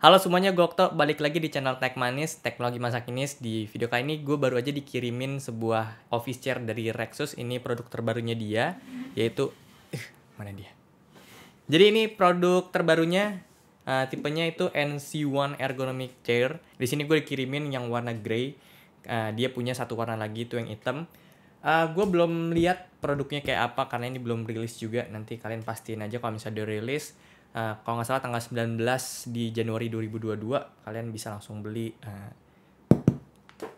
Halo semuanya, gue Okto, balik lagi di channel Tech Manis, Teknologi Masa Kini. Di video kali ini gue baru aja dikirimin sebuah office chair dari Rexus. Ini produk terbarunya dia, yaitu mana dia? Jadi ini produk terbarunya, tipenya itu NC1 Ergonomic Chair. Di sini gue dikirimin yang warna grey. Dia punya satu warna lagi, itu yang hitam. Gue belum lihat produknya kayak apa karena ini belum rilis juga. Nanti kalian pastiin aja kalau misalnya udah rilis. Kalau nggak salah tanggal 19 di Januari 2022 kalian bisa langsung beli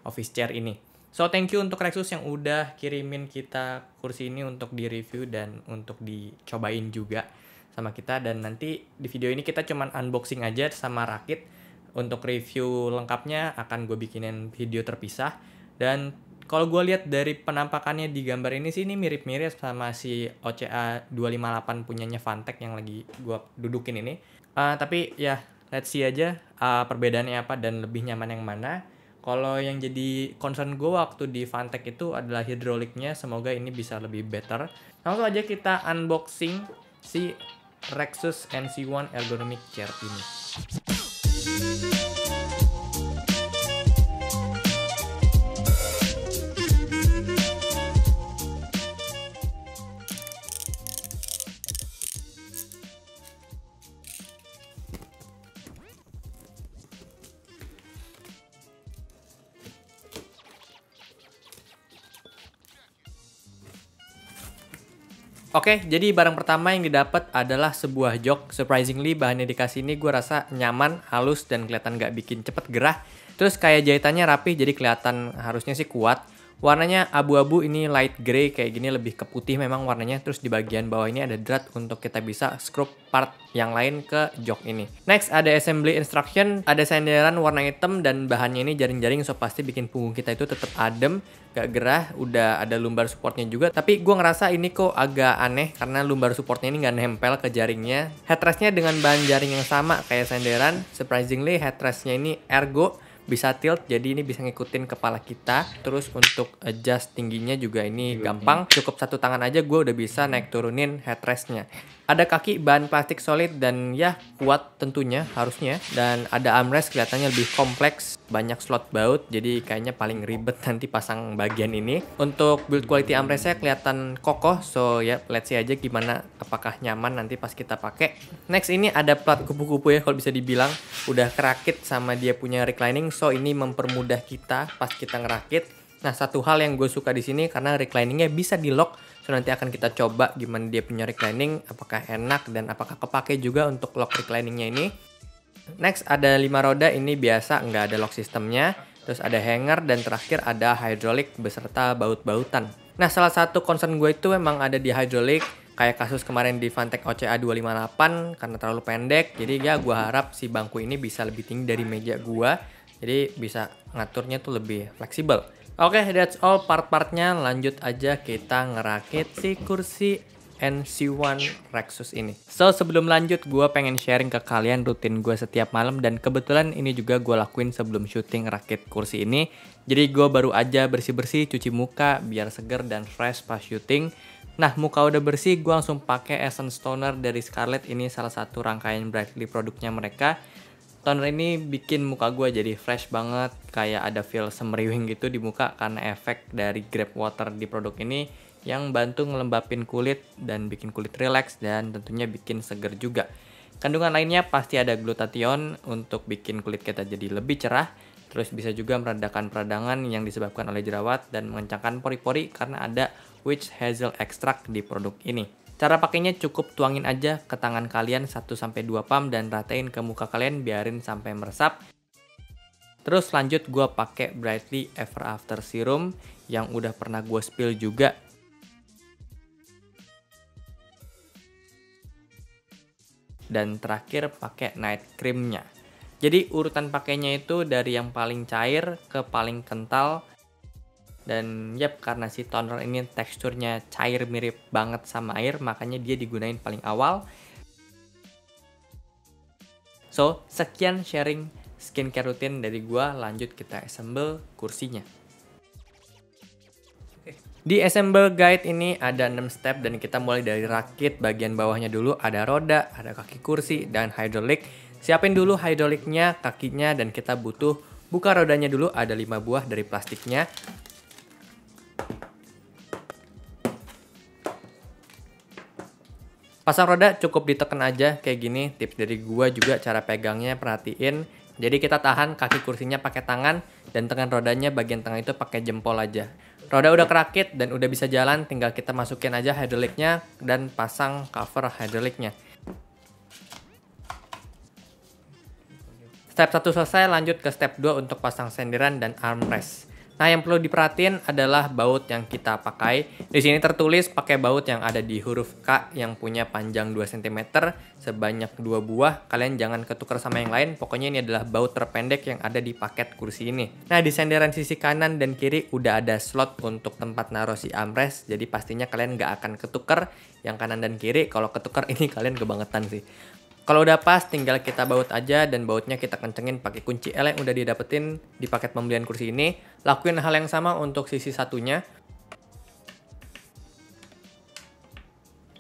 office chair ini. So thank you untuk Rexus yang udah kirimin kita kursi ini untuk di review dan untuk dicobain juga sama kita. Dan nanti di video ini kita cuman unboxing aja sama rakit. Untuk review lengkapnya akan gue bikinin video terpisah. Dan kalau gue lihat dari penampakannya di gambar ini sih, ini mirip-mirip sama si OCA 258 punyanya Fantech yang lagi gue dudukin ini. Tapi ya, let's see aja perbedaannya apa dan lebih nyaman yang mana. Kalau yang jadi concern gue waktu di Fantech itu adalah hidroliknya, semoga ini bisa lebih better. Langsung aja kita unboxing si Rexus NC1 Ergonomic Chair ini. Oke, jadi barang pertama yang didapat adalah sebuah jok. Surprisingly, bahannya dikasih ini gue rasa nyaman, halus, dan kelihatan gak bikin cepet gerah. Terus kayak jahitannya rapih, jadi kelihatan harusnya sih kuat. Warnanya abu-abu, ini light grey, kayak gini lebih ke putih memang warnanya. Terus di bagian bawah ini ada drat untuk kita bisa screw part yang lain ke jok ini. Next, ada assembly instruction, ada senderan warna hitam, dan bahannya ini jaring-jaring, so pasti bikin punggung kita itu tetap adem, gak gerah. Udah ada lumbar supportnya juga, tapi gue ngerasa ini kok agak aneh karena lumbar supportnya ini nggak nempel ke jaringnya. Headrestnya dengan bahan jaring yang sama kayak senderan. Surprisingly, headrestnya ini ergo, bisa tilt, jadi ini bisa ngikutin kepala kita. Terus untuk adjust tingginya juga ini gampang, cukup satu tangan aja gue udah bisa naik turunin headrestnya. Ada kaki bahan plastik solid dan ya kuat tentunya harusnya. Dan ada armrest, kelihatannya lebih kompleks, banyak slot baut, jadi kayaknya paling ribet nanti pasang bagian ini. Untuk build quality armrestnya kelihatan kokoh, so ya let's see aja gimana, apakah nyaman nanti pas kita pakai. Next, ini ada plat kupu-kupu ya, kalau bisa dibilang udah kerakit sama dia punya reclining, so ini mempermudah kita pas kita ngerakit. Nah, satu hal yang gue suka di sini karena recliningnya bisa di lock. So nanti akan kita coba gimana dia punya reclining, apakah enak dan apakah kepake juga untuk lock recliningnya ini. Next, ada 5 roda, ini biasa nggak ada lock sistemnya. Terus ada hanger dan terakhir ada hydraulic beserta baut-bautan. Nah, salah satu concern gue itu memang ada di hydraulic. Kayak kasus kemarin di Fantech OCA 258 karena terlalu pendek. Jadi ya gue harap si bangku ini bisa lebih tinggi dari meja gue. Jadi bisa ngaturnya tuh lebih fleksibel. Oke, that's all part-partnya. Lanjut aja kita ngerakit si kursi NC1 Rexus ini. So, sebelum lanjut, gue pengen sharing ke kalian rutin gue setiap malam. Dan kebetulan ini juga gue lakuin sebelum syuting rakit kursi ini. Jadi gue baru aja bersih-bersih, cuci muka biar seger dan fresh pas syuting. Nah, muka udah bersih, gue langsung pakai Essence Toner dari Scarlett. Ini salah satu rangkaian Brightly produknya mereka. Toner ini bikin muka gue jadi fresh banget, kayak ada feel semriwing gitu di muka karena efek dari Grab Water di produk ini yang bantu ngelembapin kulit dan bikin kulit relax dan tentunya bikin seger juga. Kandungan lainnya pasti ada glutathione untuk bikin kulit kita jadi lebih cerah, terus bisa juga meredakan peradangan yang disebabkan oleh jerawat dan mengencangkan pori-pori karena ada witch hazel extract di produk ini. Cara pakainya cukup tuangin aja ke tangan kalian 1-2 pump dan ratain ke muka kalian, biarin sampai meresap. Terus lanjut gue pakai Brightly Ever After Serum yang udah pernah gue spill juga. Dan terakhir pakai night creamnya. Jadi urutan pakainya itu dari yang paling cair ke paling kental. Dan yap, karena si toner ini teksturnya cair mirip banget sama air, makanya dia digunain paling awal. So, sekian sharing skincare rutin dari gua. Lanjut kita assemble kursinya. Di assemble guide ini ada 6 step dan kita mulai dari rakit bagian bawahnya dulu. Ada roda, ada kaki kursi, dan hydraulic. Siapin dulu hidroliknya, kakinya, dan kita butuh buka rodanya dulu, ada 5 buah dari plastiknya. Pasang roda cukup ditekan aja kayak gini. Tips dari gua juga cara pegangnya perhatiin. Jadi kita tahan kaki kursinya pakai tangan dan tekan rodanya bagian tengah itu pakai jempol aja. Roda udah kerakit dan udah bisa jalan, tinggal kita masukin aja hidroliknya dan pasang cover hidroliknya. Step 1 selesai, lanjut ke step 2 untuk pasang senderan dan armrest. Nah, yang perlu diperhatiin adalah baut yang kita pakai. Di sini tertulis pakai baut yang ada di huruf K yang punya panjang 2 cm sebanyak 2 buah. Kalian jangan ketukar sama yang lain. Pokoknya ini adalah baut terpendek yang ada di paket kursi ini. Nah, di senderan sisi kanan dan kiri udah ada slot untuk tempat naruh si armrest. Jadi pastinya kalian nggak akan ketukar yang kanan dan kiri. Kalau ketukar ini kalian kebangetan sih. Kalau udah pas, tinggal kita baut aja dan bautnya kita kencengin pakai kunci L yang udah didapetin di paket pembelian kursi ini. Lakuin hal yang sama untuk sisi satunya.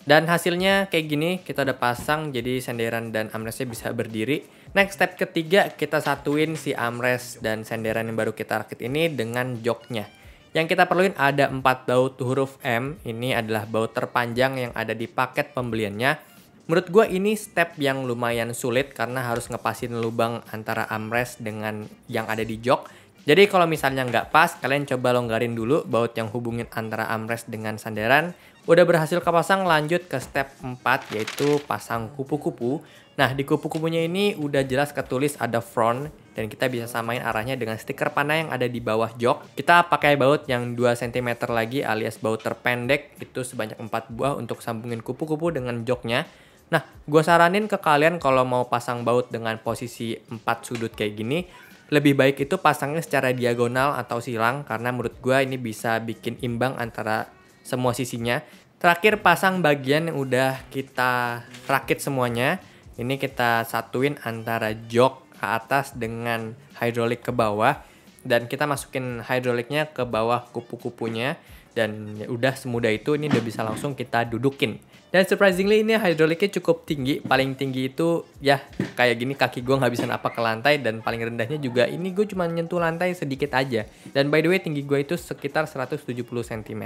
Dan hasilnya kayak gini, kita udah pasang jadi senderan dan armrestnya bisa berdiri. Next step ketiga, kita satuin si armrest dan senderan yang baru kita rakit ini dengan joknya. Yang kita perluin ada 4 baut huruf M. Ini adalah baut terpanjang yang ada di paket pembeliannya. Menurut gue ini step yang lumayan sulit karena harus ngepasin lubang antara armrest dengan yang ada di jok. Jadi kalau misalnya nggak pas, kalian coba longgarin dulu baut yang hubungin antara armrest dengan sandaran. Udah berhasil kepasang, lanjut ke step 4 yaitu pasang kupu-kupu. Nah, di kupu-kupunya ini udah jelas ketulis ada front dan kita bisa samain arahnya dengan stiker panah yang ada di bawah jok. Kita pakai baut yang 2 cm lagi alias baut terpendek itu sebanyak 4 buah untuk sambungin kupu-kupu dengan joknya. Nah, gue saranin ke kalian kalau mau pasang baut dengan posisi 4 sudut kayak gini, lebih baik itu pasangnya secara diagonal atau silang, karena menurut gue ini bisa bikin imbang antara semua sisinya. Terakhir pasang bagian yang udah kita rakit semuanya, ini kita satuin antara jok ke atas dengan hidrolik ke bawah, dan kita masukin hidroliknya ke bawah kupu-kupunya. Dan ya udah semudah itu, ini udah bisa langsung kita dudukin. Dan surprisingly ini hidroliknya cukup tinggi. Paling tinggi itu ya kayak gini, kaki gue nggak bisa napak ke lantai. Dan paling rendahnya juga ini gue cuma nyentuh lantai sedikit aja. Dan by the way tinggi gue itu sekitar 170 cm.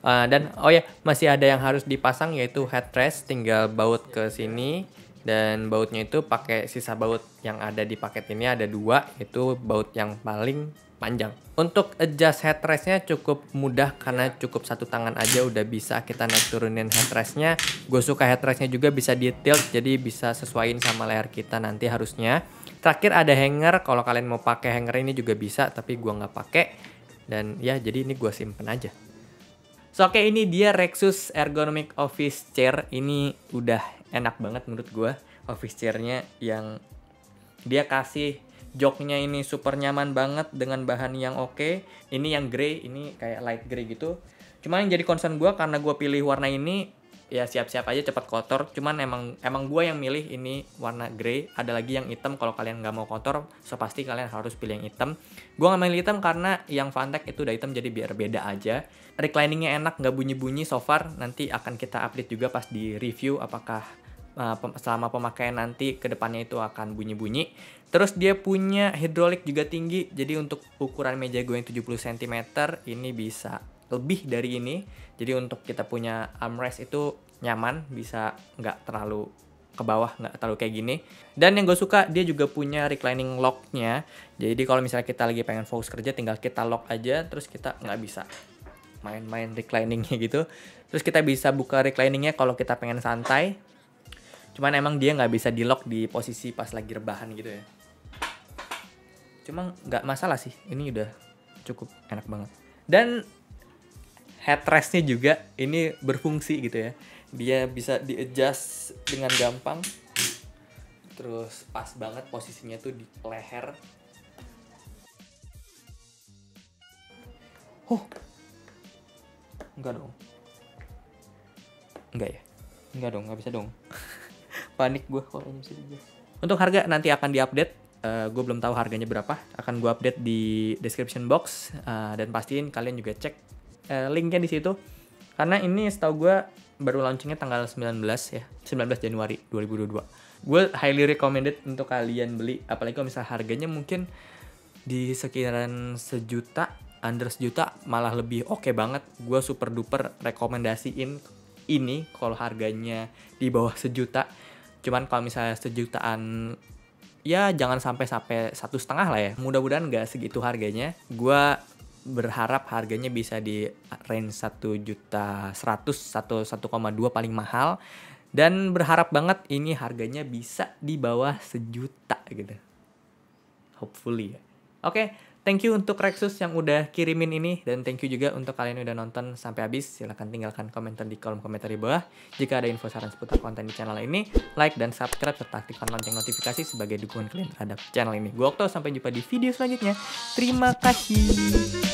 Dan oh ya, masih ada yang harus dipasang yaitu headrest. Tinggal baut ke sini. Dan bautnya itu pakai sisa baut yang ada di paket ini ada 2. Itu baut yang paling panjang. Untuk adjust headrestnya cukup mudah karena cukup satu tangan aja udah bisa kita naik turunin headrestnya. Gue suka headrestnya juga bisa di tilt, jadi bisa sesuaiin sama leher kita nanti harusnya. Terakhir ada hanger, kalau kalian mau pakai hanger ini juga bisa, tapi gue nggak pakai. Dan ya jadi ini gue simpen aja. So oke, ini dia Rexus Ergonomic Office Chair. Ini udah enak banget menurut gue office chairnya, yang dia kasih joknya ini super nyaman banget dengan bahan yang oke. Ini yang grey, ini kayak light grey gitu. Cuman yang jadi concern gue karena gue pilih warna ini, ya siap-siap aja cepat kotor. Cuman emang gue yang milih ini warna grey. Ada lagi yang hitam, kalau kalian nggak mau kotor, so pasti kalian harus pilih yang hitam. Gue nggak milih hitam karena yang Fantech itu udah hitam, jadi biar beda aja. Recliningnya enak, nggak bunyi-bunyi so far. Nanti akan kita update juga pas di review apakah selama pemakaian nanti kedepannya itu akan bunyi-bunyi. Terus dia punya hidrolik juga tinggi, jadi untuk ukuran meja gue yang 70 cm ini bisa lebih dari ini. Jadi untuk kita punya armrest itu nyaman, bisa nggak terlalu ke bawah, nggak terlalu kayak gini. Dan yang gue suka, dia juga punya reclining lock-nya. Jadi kalau misalnya kita lagi pengen fokus kerja, tinggal kita lock aja, terus kita nggak bisa main-main recliningnya gitu. Terus kita bisa buka recliningnya kalau kita pengen santai. Cuman emang dia nggak bisa di lock di posisi pas lagi rebahan gitu ya. Cuma nggak masalah sih, ini udah cukup enak banget. Dan headrestnya juga ini berfungsi gitu ya. Dia bisa di-adjust dengan gampang. Terus pas banget posisinya tuh di leher. Enggak dong. Enggak ya? Enggak dong, nggak bisa dong. Panik gue kalau bisa juga. Untuk harga nanti akan diupdate. Gue belum tahu harganya berapa. Akan gue update di description box. Dan pastiin kalian juga cek linknya di situ. Karena ini setahu gue baru launchingnya tanggal 19 ya. 19 Januari 2022. Gue highly recommended untuk kalian beli, apalagi kalau misalnya harganya mungkin di sekitaran sejuta, under sejuta malah lebih oke banget. Gue super duper rekomendasiin ini kalau harganya di bawah sejuta. Cuman kalau misalnya sejutaan, ya jangan sampai 1,5 lah ya. Mudah-mudahan nggak segitu harganya. Gue berharap harganya bisa di range 1.100.000 atau 1,2 paling mahal. Dan berharap banget ini harganya bisa di bawah sejuta gitu. Hopefully ya. Oke, thank you untuk Rexus yang udah kirimin ini. Dan thank you juga untuk kalian yang udah nonton sampai habis. Silahkan tinggalkan komentar di kolom komentar di bawah. Jika ada info saran seputar konten di channel ini, like dan subscribe serta aktifkan lonceng notifikasi sebagai dukungan kalian terhadap channel ini. Gue Okto, sampai jumpa di video selanjutnya. Terima kasih.